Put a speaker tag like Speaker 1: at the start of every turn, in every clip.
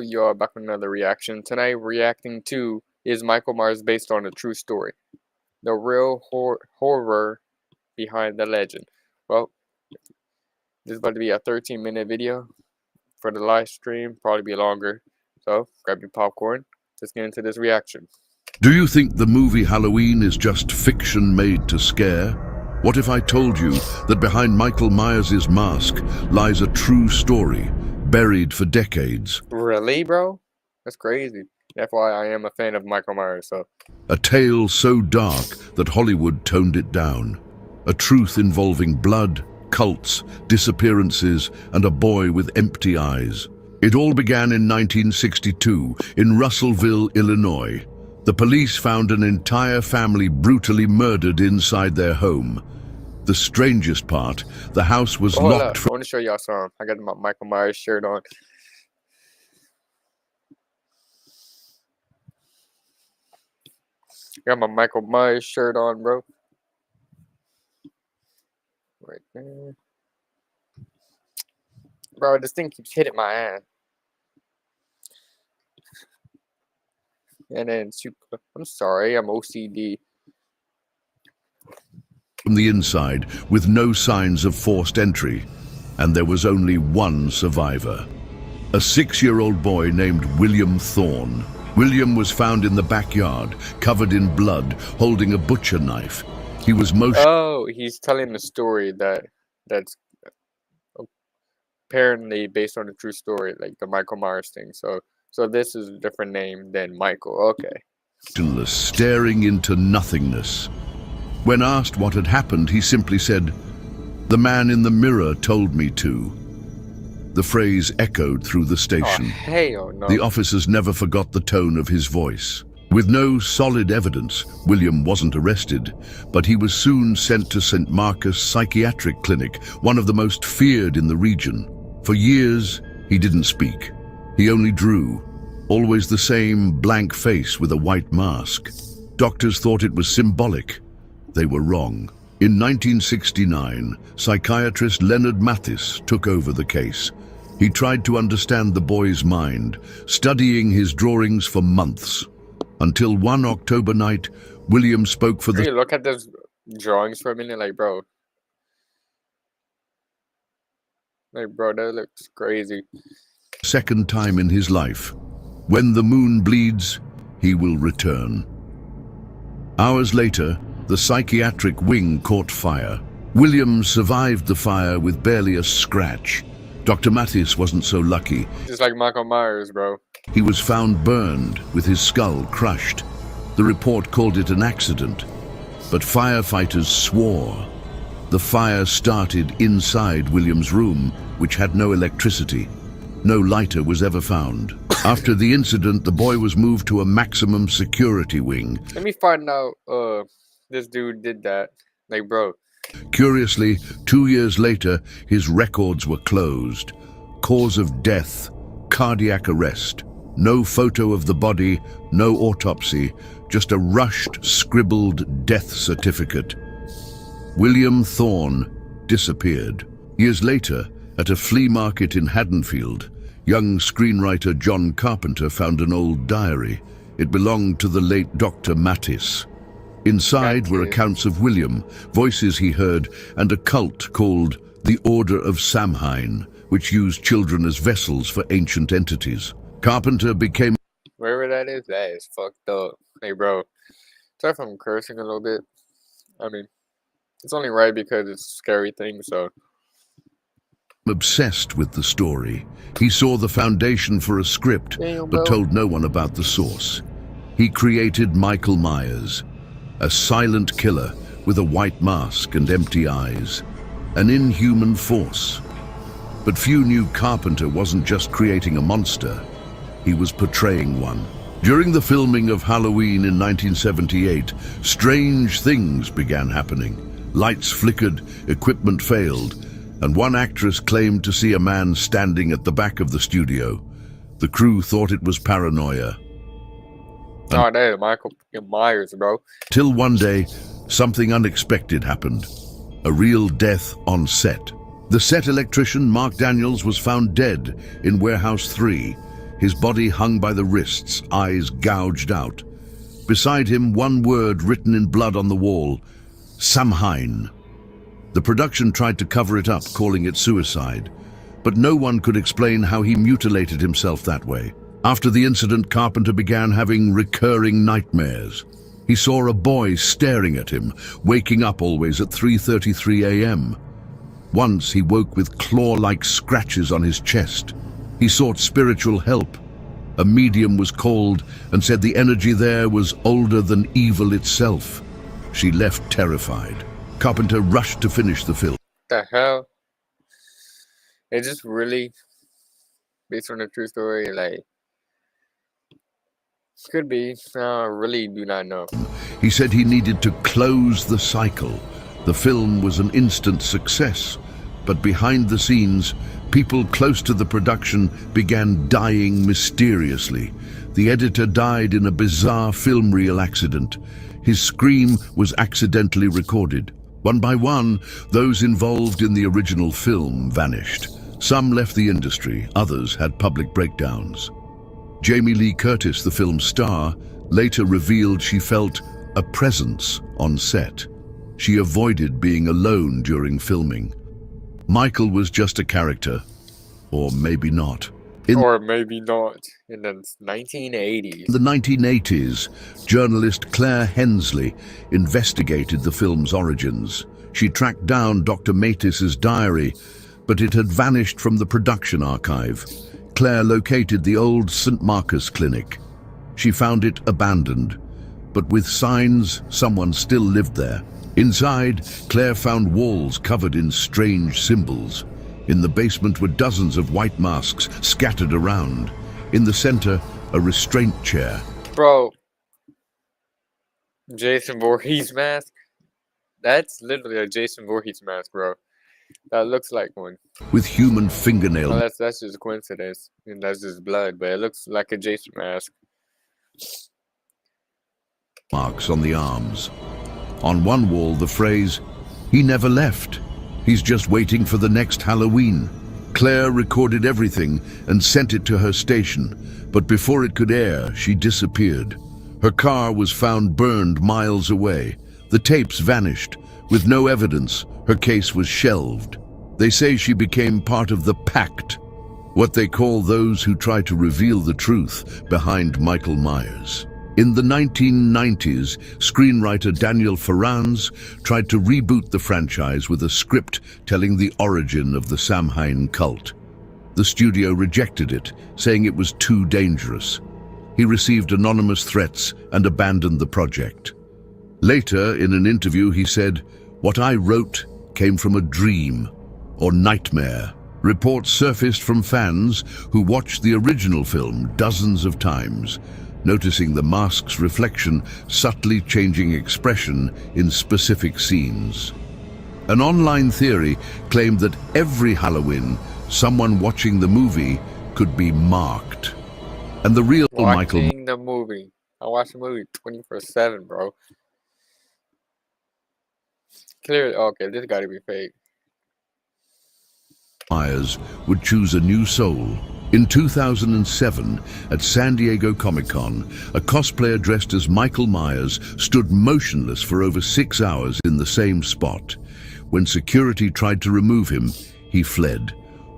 Speaker 1: You all back with another reaction. Tonight, reacting to Is Michael Myers based on a true story? The real horror behind the legend. Well, this is about to be a 13-minute video for the live stream, probably be longer. So, grab your popcorn. Let's get into this reaction.
Speaker 2: Do you think the movie Halloween is just fiction made to scare? What if I told you that behind Michael Myers' mask lies a true story, buried for decades?
Speaker 1: Really, bro? That's crazy. That's why I am a fan of Michael Myers, so.
Speaker 2: A tale so dark that Hollywood toned it down. A truth involving blood, cults, disappearances, and a boy with empty eyes. It all began in 1962 in Russellville, Illinois. The police found an entire family brutally murdered inside their home. The strangest part, the house was locked
Speaker 1: I want to show y'all something. I got my Michael Myers shirt on. Got my Michael Myers shirt on, bro. Right there. Bro, this thing keeps hitting my ass. And then, I'm sorry, I'm OCD.
Speaker 2: From the inside, with no signs of forced entry, and there was only one survivor. A 6-year-old boy named William Thorne. William was found in the backyard, covered in blood, holding a butcher knife. He was
Speaker 1: he's telling the story that's apparently based on a true story, like the Michael Myers thing. So this is a different name than Michael. Okay.
Speaker 2: Staring into nothingness. When asked what had happened, he simply said, "The man in the mirror told me to." The phrase echoed through the station.
Speaker 1: Oh, hell no.
Speaker 2: The officers never forgot the tone of his voice. With no solid evidence, William wasn't arrested, but he was soon sent to St. Marcus Psychiatric Clinic, one of the most feared in the region. For years, he didn't speak. He only drew, always the same blank face with a white mask. Doctors thought it was symbolic. They were wrong. In 1969, psychiatrist Leonard Mathis took over the case. He tried to understand the boy's mind, studying his drawings for months. Until one October night, William spoke for the...
Speaker 1: Hey, look at those drawings for a minute, like, bro. Like, bro, that looks crazy.
Speaker 2: Second time in his life. When the moon bleeds, he will return. Hours later, the psychiatric wing caught fire. William survived the fire with barely a scratch. Dr. Mathis wasn't so lucky.
Speaker 1: Just like Michael Myers, bro.
Speaker 2: He was found burned, with his skull crushed. The report called it an accident, but firefighters swore. The fire started inside William's room, which had no electricity. No lighter was ever found. After the incident, the boy was moved to a maximum security wing.
Speaker 1: Let me find out this dude did that. Like, bro.
Speaker 2: Curiously, 2 years later, his records were closed. Cause of death, cardiac arrest. No photo of the body, no autopsy, just a rushed, scribbled death certificate. William Thorne disappeared. Years later, at a flea market in Haddonfield, young screenwriter John Carpenter found an old diary. It belonged to the late Dr. Mathis. Inside were accounts of William, voices he heard, and a cult called the Order of Samhain, which used children as vessels for ancient entities. Carpenter became...
Speaker 1: Wherever that is fucked up. Hey, bro. Sorry if I'm cursing a little bit. I mean, it's only right because it's a scary thing, so...
Speaker 2: Obsessed with the story. He saw the foundation for a script, but told no one about the source. He created Michael Myers, a silent killer with a white mask and empty eyes, an inhuman force. But few knew Carpenter wasn't just creating a monster, he was portraying one. During the filming of Halloween in 1978, strange things began happening. Lights flickered, equipment failed, and one actress claimed to see a man standing at the back of the studio. The crew thought it was paranoia.
Speaker 1: Oh, that is Michael Myers, bro.
Speaker 2: Till one day, something unexpected happened. A real death on set. The set electrician, Mark Daniels, was found dead in Warehouse 3. His body hung by the wrists, eyes gouged out. Beside him, one word written in blood on the wall: Samhain. The production tried to cover it up, calling it suicide, but no one could explain how he mutilated himself that way. After the incident, Carpenter began having recurring nightmares. He saw a boy staring at him, waking up always at 3:33 a.m. Once he woke with claw-like scratches on his chest. He sought spiritual help. A medium was called and said the energy there was older than evil itself. She left terrified. Carpenter rushed to finish the film.
Speaker 1: The hell? It's just really based on a true story, like, could be. I really do not know.
Speaker 2: He said he needed to close the cycle. The film was an instant success, but behind the scenes, people close to the production began dying mysteriously. The editor died in a bizarre film reel accident. His scream was accidentally recorded. One by one, those involved in the original film vanished. Some left the industry, others had public breakdowns. Jamie Lee Curtis, the film's star, later revealed she felt a presence on set. She avoided being alone during filming. Michael was just a character, or maybe not.
Speaker 1: Or maybe not. In the 1980s.
Speaker 2: In the 1980s, journalist Claire Hensley investigated the film's origins. She tracked down Dr. Matis's diary, but it had vanished from the production archive. Claire located the old St. Marcus clinic. She found it abandoned, but with signs someone still lived there. Inside, Claire found walls covered in strange symbols. In the basement were dozens of white masks scattered around. In the center, a restraint chair.
Speaker 1: Bro, Jason Voorhees mask? That's literally a Jason Voorhees mask, bro. That looks like one.
Speaker 2: With human fingernail
Speaker 1: Well, that's just a coincidence, and that's just blood, but it looks like a Jason mask.
Speaker 2: marks on the arms. On one wall, the phrase, "He never left. He's just waiting for the next Halloween." Claire recorded everything and sent it to her station, but before it could air, she disappeared. Her car was found burned miles away. The tapes vanished. With no evidence, her case was shelved. They say she became part of the Pact, what they call those who try to reveal the truth behind Michael Myers. In the 1990s, screenwriter Daniel Farrands tried to reboot the franchise with a script telling the origin of the Samhain cult. The studio rejected it, saying it was too dangerous. He received anonymous threats and abandoned the project. Later, in an interview, he said, "What I wrote came from a dream or nightmare." Reports surfaced from fans who watched the original film dozens of times, noticing the mask's reflection subtly changing expression in specific scenes. An online theory claimed that every Halloween, someone watching the movie could be marked. And the real Michael
Speaker 1: Watching the movie. I watch the movie 24/7, bro. Clearly, okay, this gotta be fake.
Speaker 2: Myers would choose a new soul. In 2007, at San Diego Comic-Con, a cosplayer dressed as Michael Myers stood motionless for over 6 hours in the same spot. When security tried to remove him, he fled.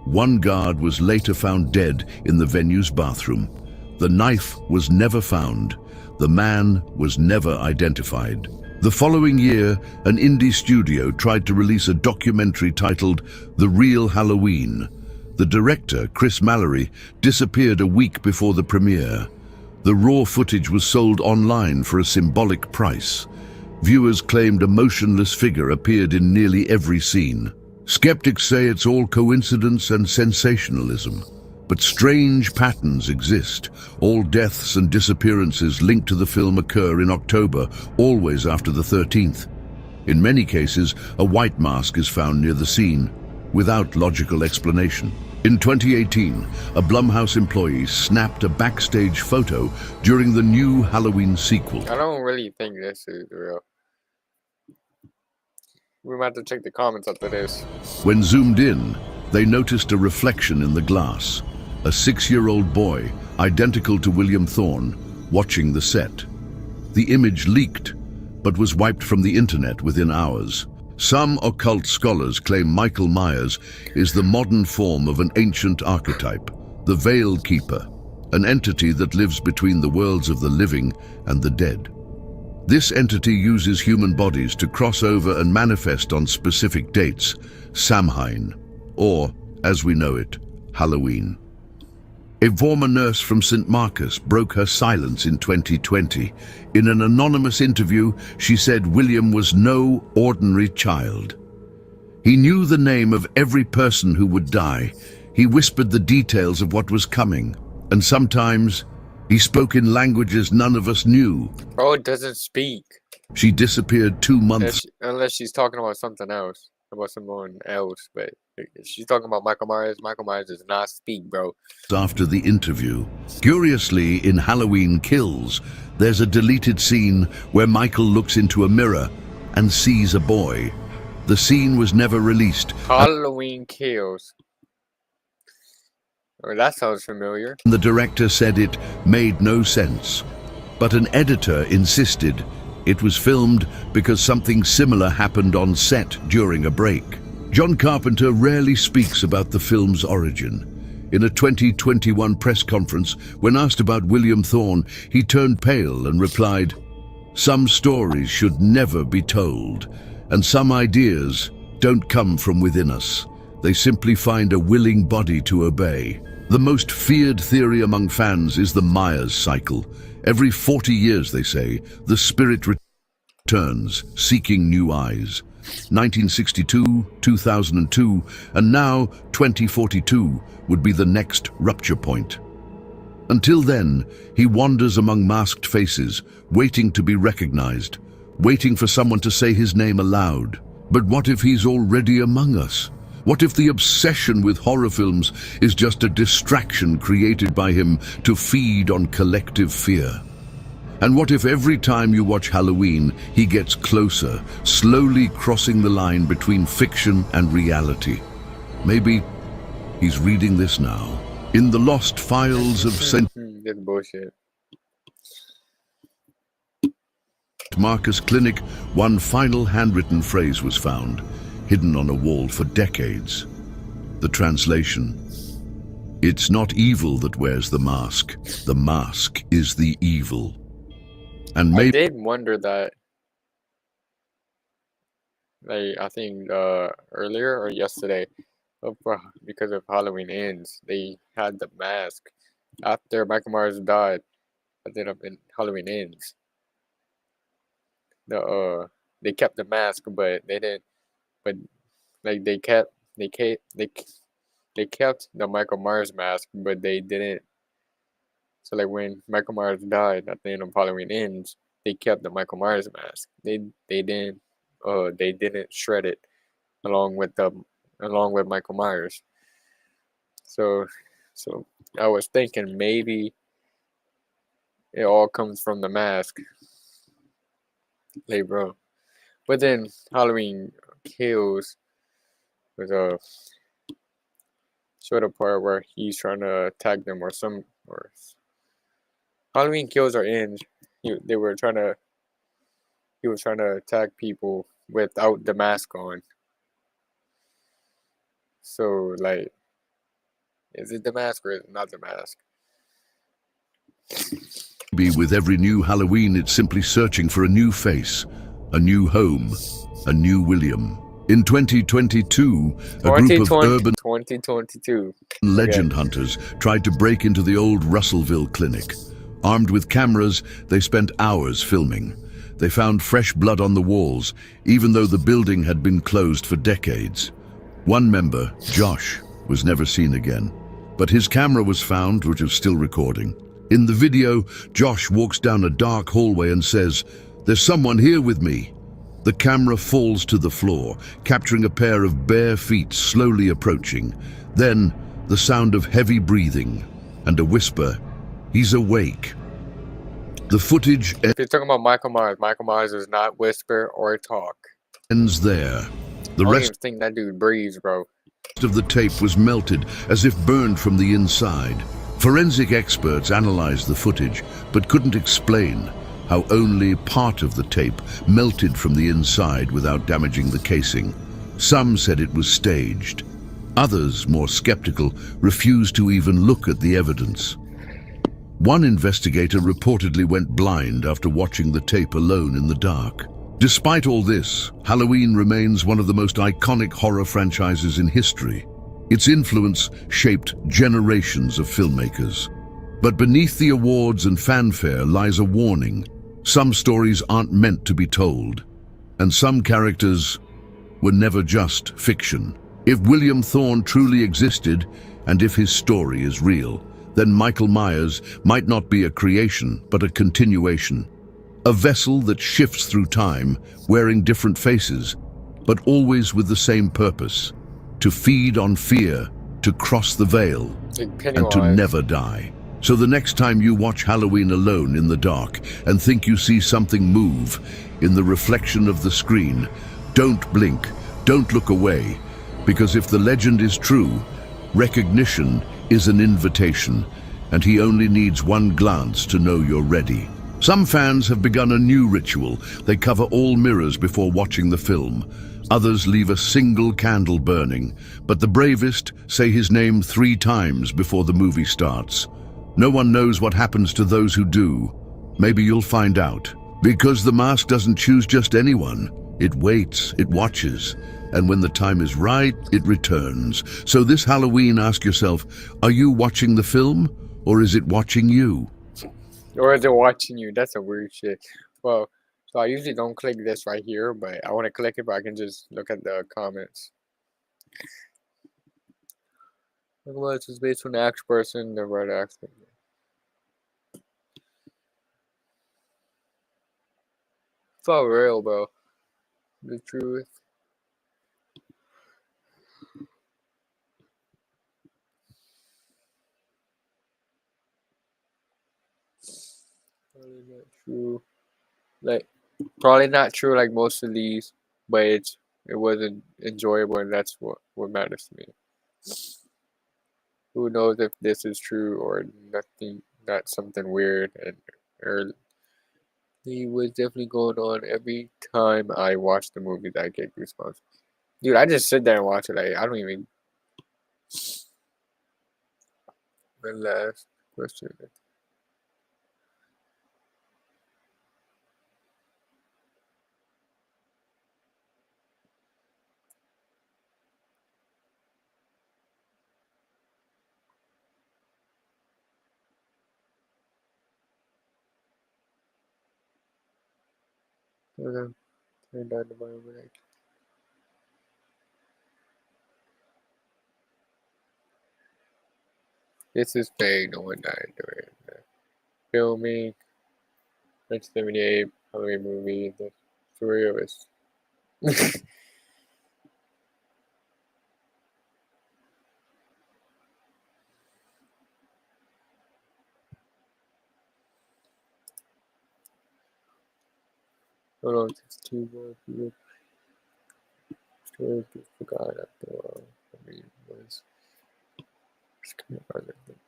Speaker 2: One guard was later found dead in the venue's bathroom. The knife was never found. The man was never identified. The following year, an indie studio tried to release a documentary titled The Real Halloween. The director, Chris Mallory, disappeared a week before the premiere. The raw footage was sold online for a symbolic price. Viewers claimed a motionless figure appeared in nearly every scene. Skeptics say it's all coincidence and sensationalism. But strange patterns exist. All deaths and disappearances linked to the film occur in October, always after the 13th. In many cases, a white mask is found near the scene, without logical explanation. In 2018, a Blumhouse employee snapped a backstage photo during the new Halloween sequel.
Speaker 1: I don't really think this is real. We might have to check the comments after this.
Speaker 2: When zoomed in, they noticed a reflection in the glass. a 6-year-old boy, identical to William Thorne, watching the set. The image leaked, but was wiped from the internet within hours. Some occult scholars claim Michael Myers is the modern form of an ancient archetype, the Veil Keeper, an entity that lives between the worlds of the living and the dead. This entity uses human bodies to cross over and manifest on specific dates, Samhain, or, as we know it, Halloween. A former nurse from St. Marcus broke her silence in 2020. In an anonymous interview, she said William was no ordinary child. He knew the name of every person who would die. He whispered the details of what was coming, and sometimes he spoke in languages none of us knew.
Speaker 1: Oh, it doesn't speak.
Speaker 2: She disappeared 2 months
Speaker 1: Unless she's talking about something else. About someone else, but if she's talking about Michael Myers does not speak, bro.
Speaker 2: after the interview. Curiously, in Halloween Kills, there's a deleted scene where Michael looks into a mirror and sees a boy. The scene was never released.
Speaker 1: Halloween Kills. Oh, that sounds familiar.
Speaker 2: The director said it made no sense, but an editor insisted it was filmed because something similar happened on set during a break. John Carpenter rarely speaks about the film's origin. In a 2021 press conference, when asked about William Thorne, he turned pale and replied, "Some stories should never be told, and some ideas don't come from within us. They simply find a willing body to obey." The most feared theory among fans is the Myers cycle. Every 40 years, they say, the spirit returns, seeking new eyes. 1962, 2002, and now 2042 would be the next rupture point. Until then, he wanders among masked faces, waiting to be recognized, waiting for someone to say his name aloud. But what if he's already among us? What if the obsession with horror films is just a distraction created by him to feed on collective fear? And what if every time you watch Halloween, he gets closer, slowly crossing the line between fiction and reality? Maybe he's reading this now. In the lost files of St.
Speaker 1: This bullshit.
Speaker 2: Marcus Clinic, one final handwritten phrase was found, hidden on a wall for decades. The translation: "It's not evil that wears the mask is the evil." And
Speaker 1: I
Speaker 2: maybe
Speaker 1: did wonder that, like, I think earlier or yesterday, because of Halloween Ends, they had the mask after Michael Myers died. I think in Halloween Ends, they kept the mask, but they didn't. But like they kept the Michael Myers mask, but they didn't. So like when Michael Myers died at the end of Halloween Ends, they kept the Michael Myers mask. They didn't shred it along with Michael Myers. So I was thinking maybe it all comes from the mask. Like, bro. But then Halloween Kills was a sort of part where he's trying to attack them or Halloween Kills or Ends. He was trying to attack people without the mask on. So like, is it the mask or is it not the mask?
Speaker 2: with every new Halloween, it's simply searching for a new face, a new home, a new William. In 2022, a group of urban
Speaker 1: 2022
Speaker 2: legend hunters tried to break into the old Russellville clinic. Armed with cameras, they spent hours filming. They found fresh blood on the walls, even though the building had been closed for decades. One member, Josh, was never seen again, but his camera was found, which was still recording. In the video, Josh walks down a dark hallway and says, "There's someone here with me." The camera falls to the floor, capturing a pair of bare feet slowly approaching. Then, the sound of heavy breathing and a whisper, "He's awake." The footage
Speaker 1: If you're talking about Michael Myers does not whisper or talk.
Speaker 2: ends there. The
Speaker 1: I don't
Speaker 2: rest
Speaker 1: even think that dude breathes, bro.
Speaker 2: of the tape was melted as if burned from the inside. Forensic experts analyzed the footage but couldn't explain how only part of the tape melted from the inside without damaging the casing. Some said it was staged. Others, more skeptical, refused to even look at the evidence. One investigator reportedly went blind after watching the tape alone in the dark. Despite all this, Halloween remains one of the most iconic horror franchises in history. Its influence shaped generations of filmmakers. But beneath the awards and fanfare lies a warning. Some stories aren't meant to be told, and some characters were never just fiction. If William Thorne truly existed, and if his story is real, then Michael Myers might not be a creation, but a continuation. A vessel that shifts through time, wearing different faces, but always with the same purpose: to feed on fear, to cross the veil, and to never die. So the next time you watch Halloween alone in the dark and think you see something move in the reflection of the screen, don't blink, don't look away, because if the legend is true, recognition is an invitation, and he only needs one glance to know you're ready. Some fans have begun a new ritual. They cover all mirrors before watching the film. Others leave a single candle burning, but the bravest say his name 3 times before the movie starts. No one knows what happens to those who do. Maybe you'll find out. Because the mask doesn't choose just anyone. It waits, it watches, and when the time is right, it returns. So this Halloween, ask yourself, are you watching the film, or is it watching you?
Speaker 1: Or is it watching you? That's a weird shit. Well, so I usually don't click this right here, but I want to click it, but I can just look at the comments. Well, it's just based on the actual person, the right accent. For real, bro. The truth. Probably not true. Probably not true like most of these, but it wasn't enjoyable, and that's what matters to me. Who knows if this is true or nothing, not something weird, and early. He was definitely going on every time I watch the movies. I get goosebumps. Dude, I just sit there and watch it. Like, I don't even. The last question. Turn down the volume. This is fake. No one died during the filming. 1978 Halloween movie. The 3 of us. Hold on, just 2 more people. Story people forgot after a while. I mean, was. Just kind of other things.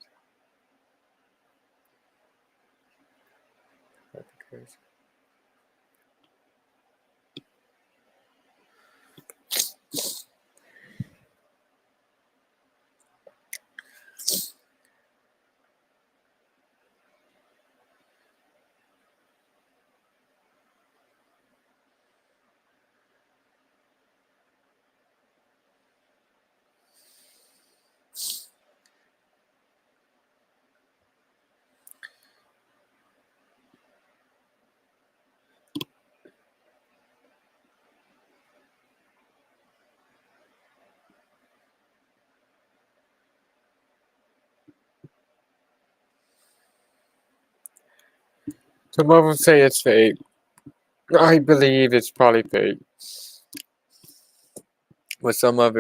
Speaker 1: Not the case. Some of them say it's fake. I believe it's probably fake. But some of it